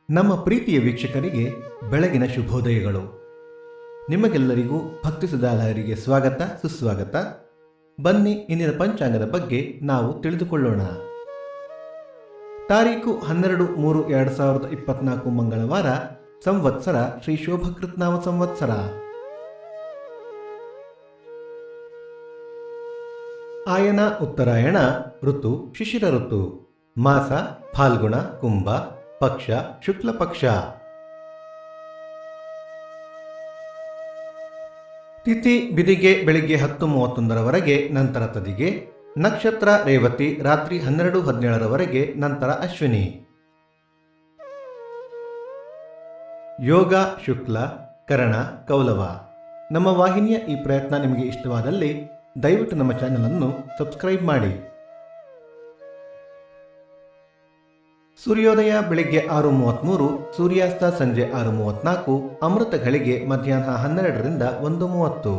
ನಮ್ಮ ಪ್ರೀತಿಯ ವೀಕ್ಷಕರಿಗೆ ಬೆಳಗಿನ ಶುಭೋದಯಗಳು. ನಿಮಗೆಲ್ಲರಿಗೂ ಭಕ್ತಿ ಸುಧಾಲಹರಿಗೆ ಸ್ವಾಗತ ಸುಸ್ವಾಗತ. ಬನ್ನಿ ಇಂದಿನ ಪಂಚಾಂಗದ ಬಗ್ಗೆ ನಾವು ತಿಳಿದುಕೊಳ್ಳೋಣ. ತಾರೀಕು 12/3/2024 ಮಂಗಳವಾರ, ಸಂವತ್ಸರ ಶ್ರೀ ಶೋಭಕೃತ್ನಾಮ ಸಂವತ್ಸರ. ಆಯನ ಉತ್ತರಾಯಣ, ಋತು ಶಿಶಿರ ಋತು, ಮಾಸ ಫಾಲ್ಗುಣ ಕುಂಭ, ಪಕ್ಷ ಶುಕ್ಲ ಪಕ್ಷ. ತಿಥಿ ಬಿದಿಗೆ ಬೆಳಿಗ್ಗೆ 10:31 ನಂತರ ತದಿಗೆ, ನಕ್ಷತ್ರ ರೇವತಿ ರಾತ್ರಿ 12:17 ನಂತರ ಅಶ್ವಿನಿ. ಯೋಗ ಶುಕ್ಲ, ಕರಣ ಕೌಲವ. ನಮ್ಮ ವಾಹಿನಿಯ ಈ ಪ್ರಯತ್ನ ನಿಮಗೆ ಇಷ್ಟವಾದಲ್ಲಿ ದಯವಿಟ್ಟು ನಮ್ಮ ಚಾನೆಲ್ ಅನ್ನು ಸಬ್ಸ್ಕ್ರೈಬ್ ಮಾಡಿ. ಸೂರ್ಯೋದಯ ಬೆಳಿಗ್ಗೆ 6:33, ಸೂರ್ಯಾಸ್ತ ಸಂಜೆ 6:34, ಅಮೃತ ಘಳಿಗೆ ಮಧ್ಯಾಹ್ನ 12ರಿಂದ 1:30.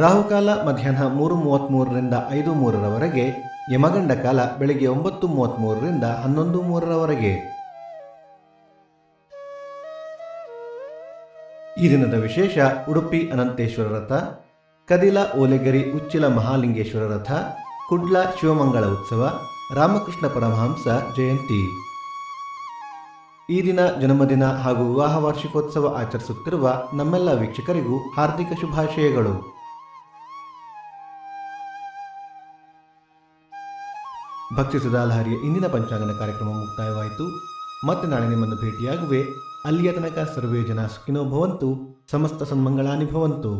ರಾಹುಕಾಲ ಮಧ್ಯಾಹ್ನ 3:33ರಿಂದ 5:03, ಯಮಗಂಡ ಕಾಲ ಬೆಳಿಗ್ಗೆ 9:33ರಿಂದ 11:03. ಈ ದಿನದ ವಿಶೇಷ: ಉಡುಪಿ ಅನಂತೇಶ್ವರ ರಥ, ಕದಿಲ ಓಲೆಗರಿ ಉಚ್ಚಿಲ ಮಹಾಲಿಂಗೇಶ್ವರ ರಥ, ಕುಡ್ಲ ಶಿವಮಂಗಳ ಉತ್ಸವ, ರಾಮಕೃಷ್ಣ ಪರಮಹಂಸ ಜಯಂತಿ. ಈ ದಿನ ಜನ್ಮದಿನ ಹಾಗೂ ವಿವಾಹ ವಾರ್ಷಿಕೋತ್ಸವ ಆಚರಿಸುತ್ತಿರುವ ನಮ್ಮೆಲ್ಲ ವೀಕ್ಷಕರಿಗೂ ಹಾರ್ದಿಕ ಶುಭಾಶಯಗಳು. ಭಕ್ತಿ ಸುಧಾಲಹರಿಯ ಇಂದಿನ ಪಂಚಾಂಗನ ಕಾರ್ಯಕ್ರಮ ಮುಕ್ತಾಯವಾಯಿತು. ಮತ್ತೆ ನಾಳೆ ನಿಮ್ಮನ್ನು ಭೇಟಿಯಾಗುವೆ. ಅಲ್ಲಿಯ ತನಕ ಸರ್ವೇ ಜನ ಸುಖಿನೋ ಭವಂತು, ಸಮಸ್ತ ಸನ್ಮಂಗಳಾನಿ ಭವಂತು.